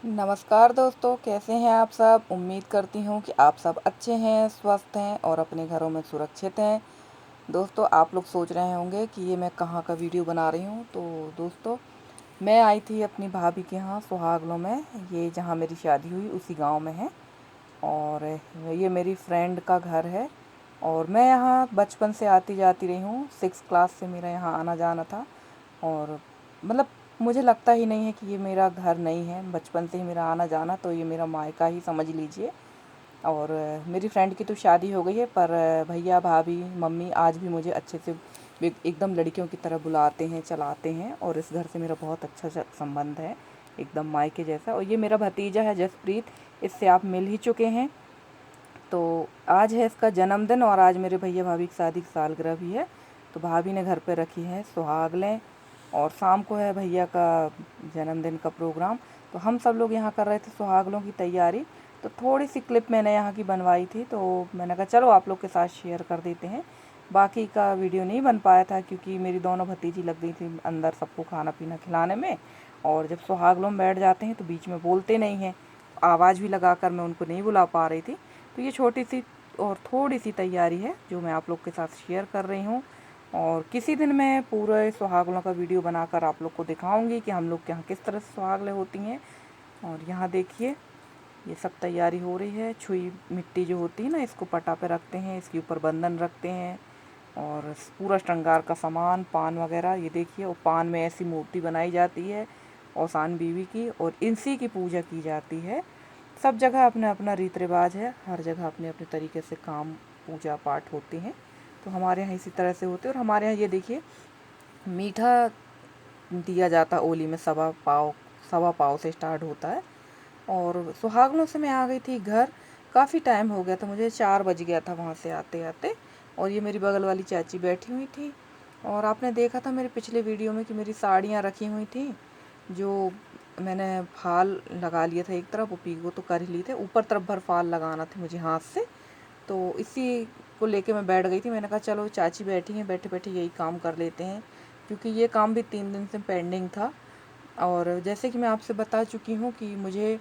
नमस्कार दोस्तों, कैसे हैं आप सब। उम्मीद करती हूँ कि आप सब अच्छे हैं, स्वस्थ हैं और अपने घरों में सुरक्षित हैं। दोस्तों, आप लोग सोच रहे होंगे कि ये मैं कहाँ का वीडियो बना रही हूँ। तो दोस्तों, मैं आई थी अपनी भाभी के यहाँ सुहागलों में। ये जहाँ मेरी शादी हुई उसी गांव में है और ये मेरी फ्रेंड का घर है। और मैं यहाँ बचपन से आती जाती रही हूँ, 6 क्लास से मेरा यहाँ आना जाना था। और मतलब मुझे लगता ही नहीं है कि ये मेरा घर नहीं है, बचपन से ही मेरा आना जाना, तो ये मेरा मायका ही समझ लीजिए। और मेरी फ्रेंड की तो शादी हो गई है, पर भैया भाभी मम्मी आज भी मुझे अच्छे से एकदम लड़कियों की तरह बुलाते हैं, चलाते हैं। और इस घर से मेरा बहुत अच्छा संबंध है, एकदम मायके जैसा। और ये मेरा भतीजा है जसप्रीत, इससे आप मिल ही चुके हैं। तो आज है इसका जन्मदिन और आज मेरे भैया भाभी की शादी की सालगिरह भी है। तो भाभी ने घर पे रखी है सुहागलें और शाम को है भैया का जन्मदिन का प्रोग्राम। तो हम सब लोग यहाँ कर रहे थे सुहागलों की तैयारी। तो थोड़ी सी क्लिप मैंने यहाँ की बनवाई थी, तो मैंने कहा चलो आप लोग के साथ शेयर कर देते हैं। बाकी का वीडियो नहीं बन पाया था क्योंकि मेरी दोनों भतीजी लग गई थी अंदर सबको खाना पीना खिलाने में। और जब सुहागलों में बैठ जाते हैं तो बीच में बोलते नहीं हैं, आवाज़ भी लगाकर मैं उनको नहीं बुला पा रही थी। तो ये छोटी सी और थोड़ी सी तैयारी है जो मैं आप लोग के साथ शेयर कर रही हूँ। और किसी दिन मैं पूरे सुहागलों का वीडियो बनाकर आप लोग को दिखाऊंगी कि हम लोग के यहाँ किस तरह से सुहागलें होती हैं। और यहाँ देखिए, ये सब तैयारी हो रही है। छुई मिट्टी जो होती है ना, इसको पटा पे रखते हैं, इसके ऊपर बंधन रखते हैं। और पूरा श्रृंगार का सामान, पान वगैरह, ये देखिए। और पान में ऐसी मूर्ति बनाई जाती है औसान बीवी की, और इसी की पूजा की जाती है। सब जगह अपना अपना रीत रिवाज है, हर जगह अपने अपने तरीके से काम पूजा पाठ होते हैं। तो हमारे यहाँ इसी तरह से होते हैं। और हमारे यहाँ ये देखिए, मीठा दिया जाता ओली में, सवा पाव से स्टार्ट होता है। और सुहागनों से मैं आ गई थी घर, काफ़ी टाइम हो गया था, मुझे 4 बज गया था वहाँ से आते आते। और ये मेरी बगल वाली चाची बैठी हुई थी। और आपने देखा था मेरे पिछले वीडियो में कि मेरी साड़ियाँ रखी हुई थी, जो मैंने फाल लगा लिया था एक तरफ, वो पीको तो कर ही लिए थे, ऊपर तरफ भर फाल लगाना था मुझे हाथ से। तो इसी को लेके मैं बैठ गई थी। मैंने कहा चलो चाची बैठी हैं, बैठे बैठे यही काम कर लेते हैं, क्योंकि ये काम भी 3 दिन से पेंडिंग था। और जैसे कि मैं आपसे बता चुकी हूँ कि मुझे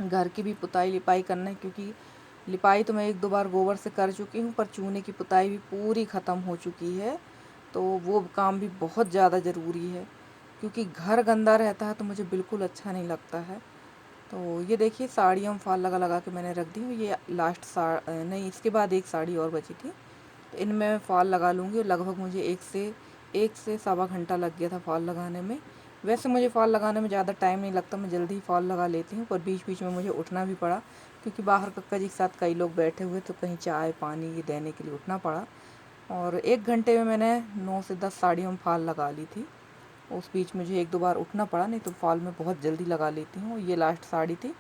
घर की भी पुताई लिपाई करना है, क्योंकि लिपाई तो मैं 1-2 बार गोबर से कर चुकी हूँ, पर चूने की पुताई भी पूरी ख़त्म हो चुकी है। तो वो काम भी बहुत ज़्यादा ज़रूरी है, क्योंकि घर गंदा रहता है तो मुझे बिल्कुल अच्छा नहीं लगता है। तो ये देखिए, साड़ियों में फाल लगा लगा के मैंने रख दी हूँ। ये लास्ट नहीं, इसके बाद एक साड़ी और बची थी, तो इनमें मैं फ़ॉल लगा लूँगी। लगभग मुझे एक से सवा घंटा लग गया था फ़ॉल लगाने में। वैसे मुझे फ़ॉल लगाने में ज़्यादा टाइम नहीं लगता, मैं जल्दी ही फ़ॉल लगा लेती हूँ, पर बीच बीच में मुझे उठना भी पड़ा, क्योंकि बाहर कक्का जी के साथ कई लोग बैठे हुए, तो कहीं चाय पानी ये देने के लिए उठना पड़ा। और 1 घंटे में मैंने 9 से 10 साड़ियों में फ़ॉल लगा ली थी। उस बीच मुझे 1-2 बार उठना पड़ा, नहीं तो फ़ॉल मैं बहुत जल्दी लगा लेती हूँ। ये लास्ट साड़ी थी।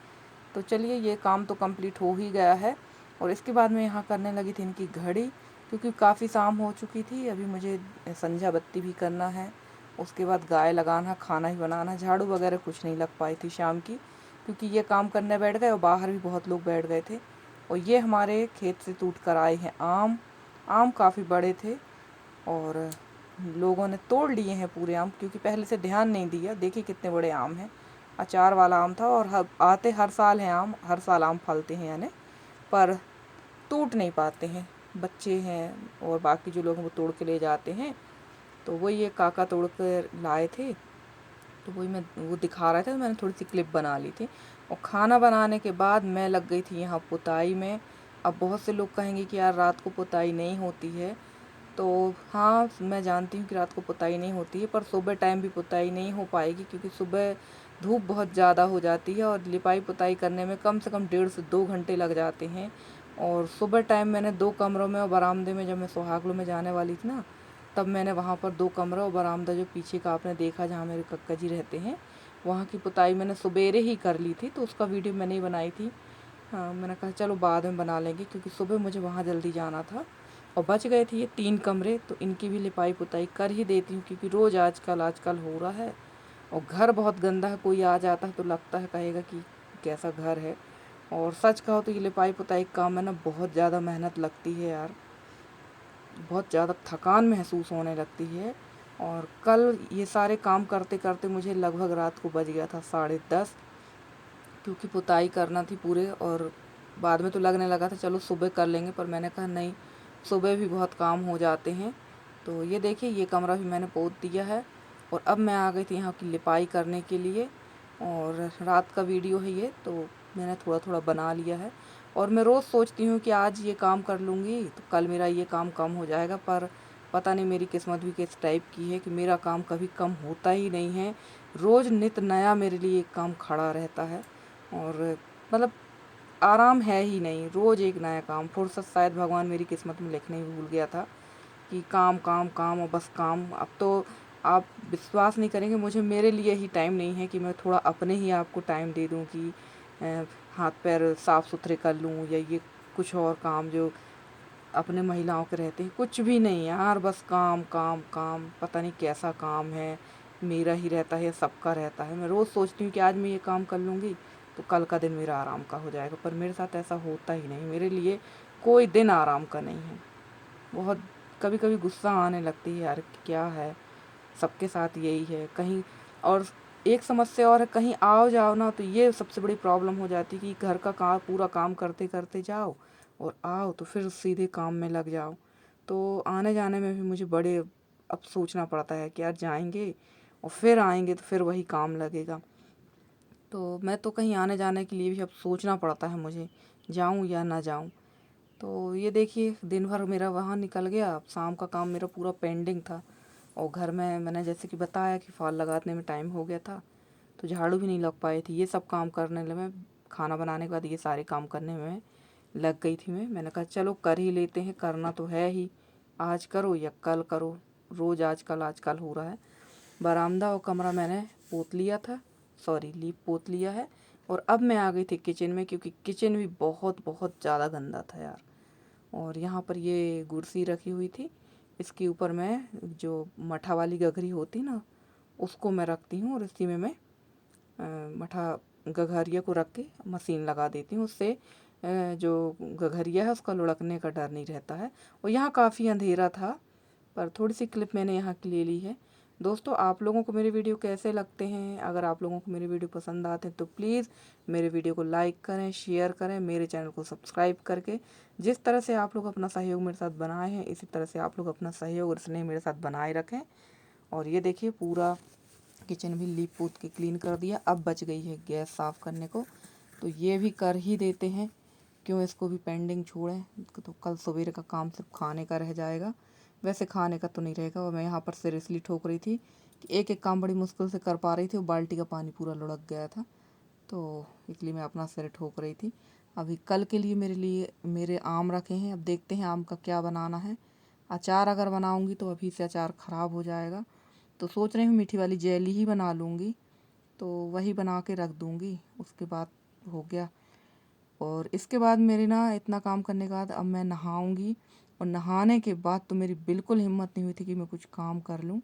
तो चलिए, ये काम तो कंप्लीट हो ही गया है। और इसके बाद मैं यहाँ करने लगी थी इनकी घड़ी, क्योंकि काफ़ी शाम हो चुकी थी। अभी मुझे संध्या बत्ती भी करना है, उसके बाद गाय लगाना, खाना ही बनाना, झाड़ू वगैरह कुछ नहीं लग पाई थी शाम की, क्योंकि ये काम करने बैठ गए और बाहर भी बहुत लोग बैठ गए थे। और ये हमारे खेत से टूट कर आए हैं आम। आम काफ़ी बड़े थे और लोगों ने तोड़ लिए हैं पूरे आम, क्योंकि पहले से ध्यान नहीं दिया। देखिए कितने बड़े आम हैं, अचार वाला आम था। और आते हर साल हैं आम, हर साल आम फलते हैं यानी, पर टूट नहीं पाते हैं। बच्चे हैं और बाकी जो लोग हैं वो तोड़ के ले जाते हैं। तो वही ये काका तोड़ कर लाए थे, तो वही मैं वो दिखा रहा था, तो मैंने थोड़ी सी क्लिप बना ली थी। और खाना बनाने के बाद मैं लग गई थी यहाँ पुताई में। अब बहुत से लोग कहेंगे कि यार रात को पुताई नहीं होती है, तो हाँ, मैं जानती हूँ कि रात को पुताई नहीं होती है, पर सुबह टाइम भी पुताई नहीं हो पाएगी, क्योंकि सुबह धूप बहुत ज़्यादा हो जाती है और लिपाई पुताई करने में कम से कम 1.5 से 2 घंटे लग जाते हैं। और सुबह टाइम मैंने 2 कमरों में और बरामदे में, जब मैं सुहागलों में जाने वाली थी ना, तब मैंने वहाँ पर 2 कमरा और बरामदा जो पीछे का आपने देखा जहाँ मेरे कक्का जी रहते हैं, वहाँ की पुताई मैंने सवेरे ही कर ली थी। तो उसका वीडियो मैंने ही बनाई थी। हाँ, मैंने कहा चलो बाद में बना लेंगे, क्योंकि सुबह मुझे वहाँ जल्दी जाना था। और बच गए थे ये 3 कमरे, तो इनकी भी लिपाई पुताई कर ही देती हूँ, क्योंकि रोज़ आजकल हो रहा है। और घर बहुत गंदा है, कोई आ जाता है तो लगता है, कहेगा कि कैसा घर है। और सच कहो तो ये लिपाई पुताई काम में ना बहुत ज़्यादा मेहनत लगती है यार, बहुत ज़्यादा थकान महसूस होने लगती है। और कल ये सारे काम करते करते मुझे लगभग रात को बज गया था 10:30। क्योंकि पुताई करना थी पूरे, और बाद में तो लगने लगा था चलो सुबह कर लेंगे, पर मैंने कहा नहीं, सुबह भी बहुत काम हो जाते हैं। तो ये देखिए ये कमरा भी मैंने पोत दिया है, और अब मैं आ गई थी यहाँ की लिपाई करने के लिए। और रात का वीडियो है ये, तो मैंने थोड़ा थोड़ा बना लिया है। और मैं रोज़ सोचती हूँ कि आज ये काम कर लूँगी तो कल मेरा ये काम कम हो जाएगा, पर पता नहीं मेरी किस्मत भी किस टाइप की है कि मेरा काम कभी कम होता ही नहीं है। रोज़ नित नया मेरे लिए एक काम खड़ा रहता है, और मतलब आराम है ही नहीं, रोज़ एक नया काम। फुर्सत शायद भगवान मेरी किस्मत में लिखने ही भूल गया था कि काम काम काम और बस काम। अब तो आप विश्वास नहीं करेंगे, मुझे मेरे लिए ही टाइम नहीं है कि मैं थोड़ा अपने ही आप को टाइम दे दूं कि हाथ पैर साफ़ सुथरे कर लूं, या ये कुछ और काम जो अपने महिलाओं के रहते हैं। कुछ भी नहीं यार, बस काम काम काम। पता नहीं कैसा काम है, मेरा ही रहता है या सबका रहता है। मैं रोज़ सोचती हूँ कि आज मैं ये काम कर लूँगी तो कल का दिन मेरा आराम का हो जाएगा, पर मेरे साथ ऐसा होता ही नहीं। मेरे लिए कोई दिन आराम का नहीं है। बहुत कभी कभी गुस्सा आने लगती है यार, क्या है, सबके साथ यही है कहीं। और एक समस्या और है, कहीं आओ जाओ ना तो ये सबसे बड़ी प्रॉब्लम हो जाती है कि घर का काम पूरा काम करते करते जाओ, और आओ तो फिर सीधे काम में लग जाओ। तो आने जाने में भी मुझे बड़े अब सोचना पड़ता है कि यार जाएंगे और फिर आएंगे तो फिर वही काम लगेगा। तो मैं तो कहीं आने जाने के लिए भी अब सोचना पड़ता है मुझे, जाऊं या ना जाऊं। तो ये देखिए दिन भर मेरा वहाँ निकल गया, अब शाम का काम मेरा पूरा पेंडिंग था। और घर में मैंने जैसे कि बताया कि फॉल लगाने में टाइम हो गया था, तो झाड़ू भी नहीं लग पाई थी। ये सब काम करने में, खाना बनाने के बाद ये सारे काम करने में लग गई थी मैंने कहा चलो कर ही लेते हैं, करना तो है ही, आज करो या कल करो, रोज़ आजकल हो रहा है। बरामदा और कमरा मैंने पोत लिया था, सॉरी लीप पोत लिया है। और अब मैं आ गई थी किचन में, क्योंकि किचन भी बहुत बहुत ज़्यादा गंदा था यार। और यहाँ पर ये कुर्सी रखी हुई थी, इसके ऊपर मैं जो मठा वाली गगरी होती ना उसको मैं रखती हूँ, और इसी में मैं मठा गगरिया को रख के मशीन लगा देती हूँ। उससे जो गगरिया है उसका लुढ़कने का डर नहीं रहता है। और यहाँ काफ़ी अंधेरा था, पर थोड़ी सी क्लिप मैंने यहाँ की ले ली है। दोस्तों आप लोगों को मेरे वीडियो कैसे लगते हैं? अगर आप लोगों को मेरे वीडियो पसंद आते हैं तो प्लीज़ मेरे वीडियो को लाइक करें, शेयर करें, मेरे चैनल को सब्सक्राइब करके। जिस तरह से आप लोग अपना सहयोग मेरे साथ बनाए हैं, इसी तरह से आप लोग अपना सहयोग और स्नेह मेरे साथ बनाए रखें। और ये देखिए पूरा किचन भी लीप पोत के क्लीन कर दिया। अब बच गई है गैस साफ़ करने को, तो ये भी कर ही देते हैं, क्यों इसको भी पेंडिंग छोड़ें। तो कल सवेरे का काम सिर्फ खाने का रह जाएगा, वैसे खाने का तो नहीं रहेगा। और मैं यहाँ पर सिर इसलिए ठोक रही थी कि एक एक काम बड़ी मुश्किल से कर पा रही थी, और बाल्टी का पानी पूरा लुढ़क गया था, तो इसलिए मैं अपना सिर ठोक रही थी। अभी कल के लिए मेरे आम रखे हैं, अब देखते हैं आम का क्या बनाना है। अचार अगर बनाऊंगी तो अभी से अचार ख़राब हो जाएगा, तो सोच रही हूँ मीठी वाली जेली ही बना लूँगी, तो वही बना के रख दूँगी, उसके बाद हो गया। और इसके बाद मेरे ना इतना काम करने के बाद अब मैं नहाऊंगी, और नहाने के बाद तो मेरी बिल्कुल हिम्मत नहीं हुई थी कि मैं कुछ काम कर लूँ।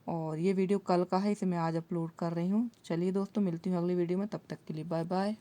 और ये वीडियो कल का है, इसे मैं आज अपलोड कर रही हूँ। चलिए दोस्तों मिलती हूँ अगली वीडियो में, तब तक के लिए बाय बाय।